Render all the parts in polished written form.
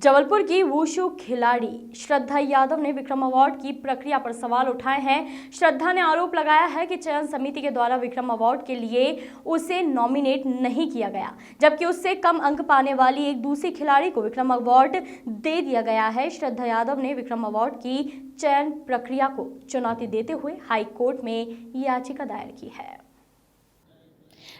जबलपुर की वुशु खिलाड़ी श्रद्धा यादव ने विक्रम अवार्ड की प्रक्रिया पर सवाल उठाए हैं। श्रद्धा ने आरोप लगाया है कि चयन समिति के द्वारा विक्रम अवार्ड के लिए उसे नॉमिनेट नहीं किया गया, जबकि उससे कम अंक पाने वाली एक दूसरी खिलाड़ी को विक्रम अवार्ड दे दिया गया है। श्रद्धा यादव ने विक्रम अवार्ड की चयन प्रक्रिया को चुनौती देते हुए हाई कोर्ट में याचिका दायर की है।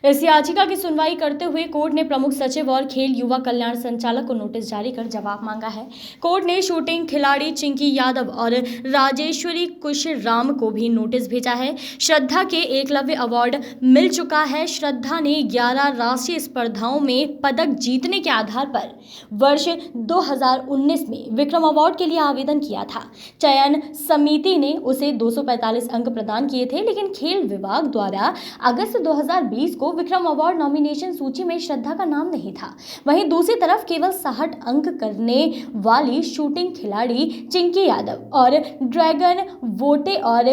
इस याचिका की सुनवाई करते हुए कोर्ट ने प्रमुख सचिव और खेल युवा कल्याण संचालक को नोटिस जारी कर जवाब मांगा है। कोर्ट ने शूटिंग खिलाड़ी चिंकी यादव और राजेश्वरी कुशराम को भी नोटिस भेजा है। श्रद्धा के एकलव्य अवार्ड मिल चुका है। श्रद्धा ने 11 राष्ट्रीय स्पर्धाओं में पदक जीतने के आधार पर वर्ष 2019 में विक्रम अवार्ड के लिए आवेदन किया था। चयन समिति ने उसे 245 अंक प्रदान किए थे, लेकिन खेल विभाग द्वारा अगस्त 2020 को विक्रम अवार्ड नॉमिनेशन सूची में श्रद्धा का नाम नहीं था। वहीं दूसरी तरफ केवल 60 अंक करने वाली शूटिंग खिलाड़ी चिंकी यादव और ड्रैगन वोटे और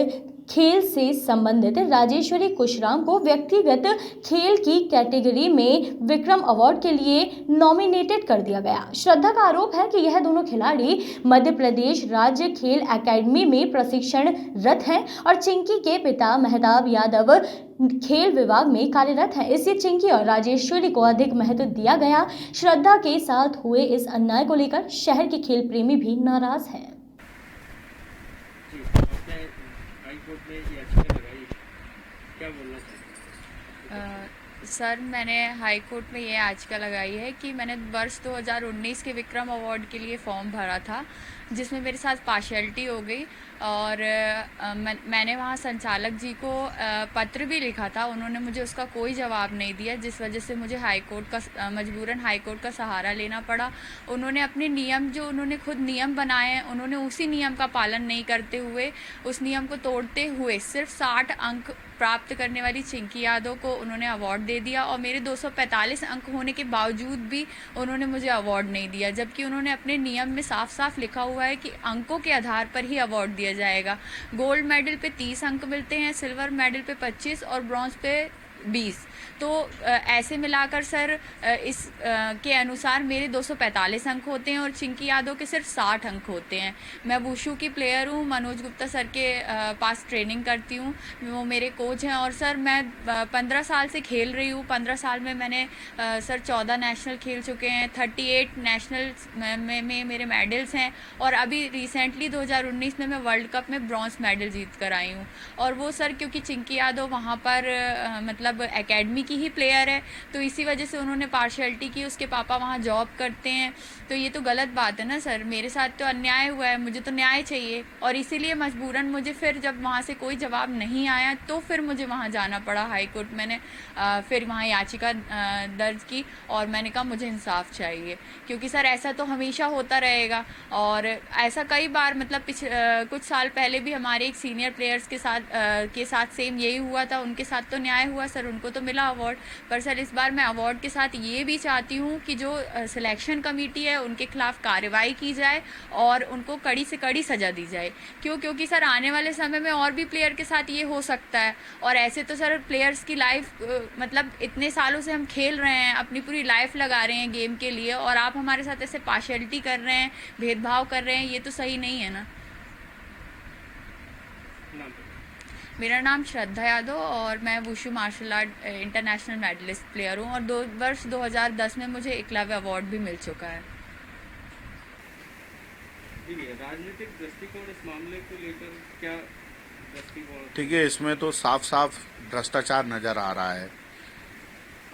खेल से संबंधित राजेश्वरी कुशराम को व्यक्तिगत खेल की कैटेगरी में विक्रम अवार्ड के लिए नॉमिनेटेड कर दिया गया। श्रद्धा का आरोप है कि यह दोनों खिलाड़ी मध्य प्रदेश राज्य खेल एकेडमी में प्रशिक्षणरत हैं और चिंकी के पिता मेहताब यादव खेल विभाग में कार्यरत हैं। इससे चिंकी और राजेश्वरी को अधिक महत्व दिया गया। श्रद्धा के साथ हुए इस अन्याय को लेकर शहर के खेल प्रेमी भी नाराज हैं। क्या बोलना चाहिए? सर, मैंने हाई कोर्ट में ये याचिका लगाई है कि मैंने वर्ष 2019 के विक्रम अवार्ड के लिए फॉर्म भरा था, जिसमें मेरे साथ पार्शियलिटी हो गई और मैंने वहाँ संचालक जी को पत्र भी लिखा था। उन्होंने मुझे उसका कोई जवाब नहीं दिया, जिस वजह से मुझे हाई कोर्ट का मजबूरन हाई कोर्ट का सहारा लेना पड़ा। उन्होंने अपने नियम, जो उन्होंने खुद नियम बनाए हैं, उन्होंने उसी नियम का पालन नहीं करते हुए, उस नियम को तोड़ते हुए सिर्फ 60 अंक प्राप्त करने वाली चिंकी यादव को उन्होंने अवार्ड दे दिया और मेरे 245 अंक होने के बावजूद भी उन्होंने मुझे अवार्ड नहीं दिया, जबकि उन्होंने अपने नियम में साफ साफ लिखा हुआ है कि अंकों के आधार पर ही अवार्ड दिया जाएगा। गोल्ड मेडल पे 30 अंक मिलते हैं, सिल्वर मेडल पे 25 और ब्रॉन्ज पे 20। तो ऐसे मिलाकर सर इस के अनुसार मेरे 245 अंक होते हैं और चिंकी यादव के सिर्फ 60 अंक होते हैं। मैं वुशु की प्लेयर हूँ, मनोज गुप्ता सर के पास ट्रेनिंग करती हूँ, वो मेरे कोच हैं। और सर मैं 15 साल से खेल रही हूँ। 15 साल में मैंने सर 14 नेशनल खेल चुके हैं, 38 नेशनल में मेरे मेडल्स हैं और अभी रिसेंटली 2019 में मैं वर्ल्ड कप में ब्रॉन्ज मेडल जीत कर आई हूँ। और वो सर क्योंकि चिंकी यादव वहाँ पर मतलब एकेडमी की ही प्लेयर है, तो इसी वजह से उन्होंने पार्शियलिटी की। उसके पापा वहाँ जॉब करते हैं, तो ये तो गलत बात है ना सर। मेरे साथ तो अन्याय हुआ है, मुझे तो न्याय चाहिए और इसीलिए मजबूरन मुझे फिर जब वहाँ से कोई जवाब नहीं आया तो फिर मुझे वहाँ जाना पड़ा हाई कोर्ट। मैंने फिर वहाँ याचिका दर्ज की और मैंने कहा मुझे इंसाफ चाहिए, क्योंकि सर ऐसा तो हमेशा होता रहेगा। और ऐसा कई बार मतलब कुछ साल पहले भी हमारे एक सीनियर प्लेयर्स के साथ सेम यही हुआ था। उनके साथ तो न्याय हुआ सर, उनको तो मिला अवार्ड, पर सर इस बार मैं अवार्ड के साथ ये भी चाहती हूँ कि जो सिलेक्शन कमेटी है उनके खिलाफ कार्रवाई की जाए और उनको कड़ी से कड़ी सज़ा दी जाए। क्योंकि सर आने वाले समय में और भी प्लेयर के साथ ये हो सकता है। और ऐसे तो सर प्लेयर्स की लाइफ मतलब इतने सालों से हम खेल रहे हैं, अपनी पूरी लाइफ लगा रहे हैं गेम के लिए, और आप हमारे साथ ऐसे पार्शियलिटी कर रहे हैं, भेदभाव कर रहे हैं, ये तो सही नहीं है ना। मेरा नाम श्रद्धा यादव और मैं wushu martial art international medallist player हूँ और वर्ष 2010 में मुझे एकलव्य अवार्ड भी मिल चुका है। राजनीतिक दृष्टिकोण इस मामले को लेकर क्या दृष्टिकोण? ठीक है, इसमें तो साफ साफ भ्रष्टाचार नजर आ रहा है।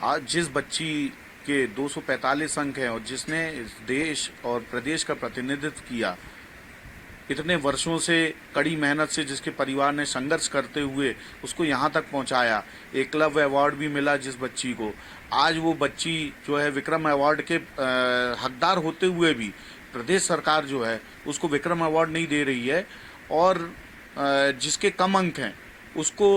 आज जिस बच्ची के 245 अंक हैं और जिसने इस देश और प्रदेश का प्रतिनिधित्व किया, इतने वर्षों से कड़ी मेहनत से जिसके परिवार ने संघर्ष करते हुए उसको यहाँ तक पहुँचाया, एकलव्य अवार्ड भी मिला जिस बच्ची को, आज वो बच्ची जो है विक्रम अवार्ड के हकदार होते हुए भी प्रदेश सरकार जो है उसको विक्रम अवार्ड नहीं दे रही है और जिसके कम अंक हैं उसको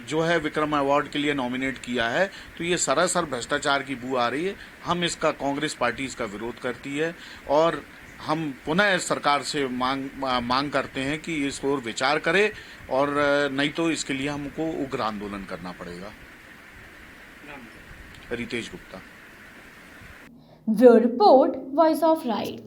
जो है विक्रम अवार्ड के लिए नॉमिनेट किया है। तो ये सरासर भ्रष्टाचार की बू आ रही है। हम इसका, कांग्रेस पार्टी इसका विरोध करती है और हम पुनः सरकार से मांग करते हैं कि इस ओर विचार करे और नहीं तो इसके लिए हमको उग्र आंदोलन करना पड़ेगा। Ritesh Gupta. Bureau report, voice of rights.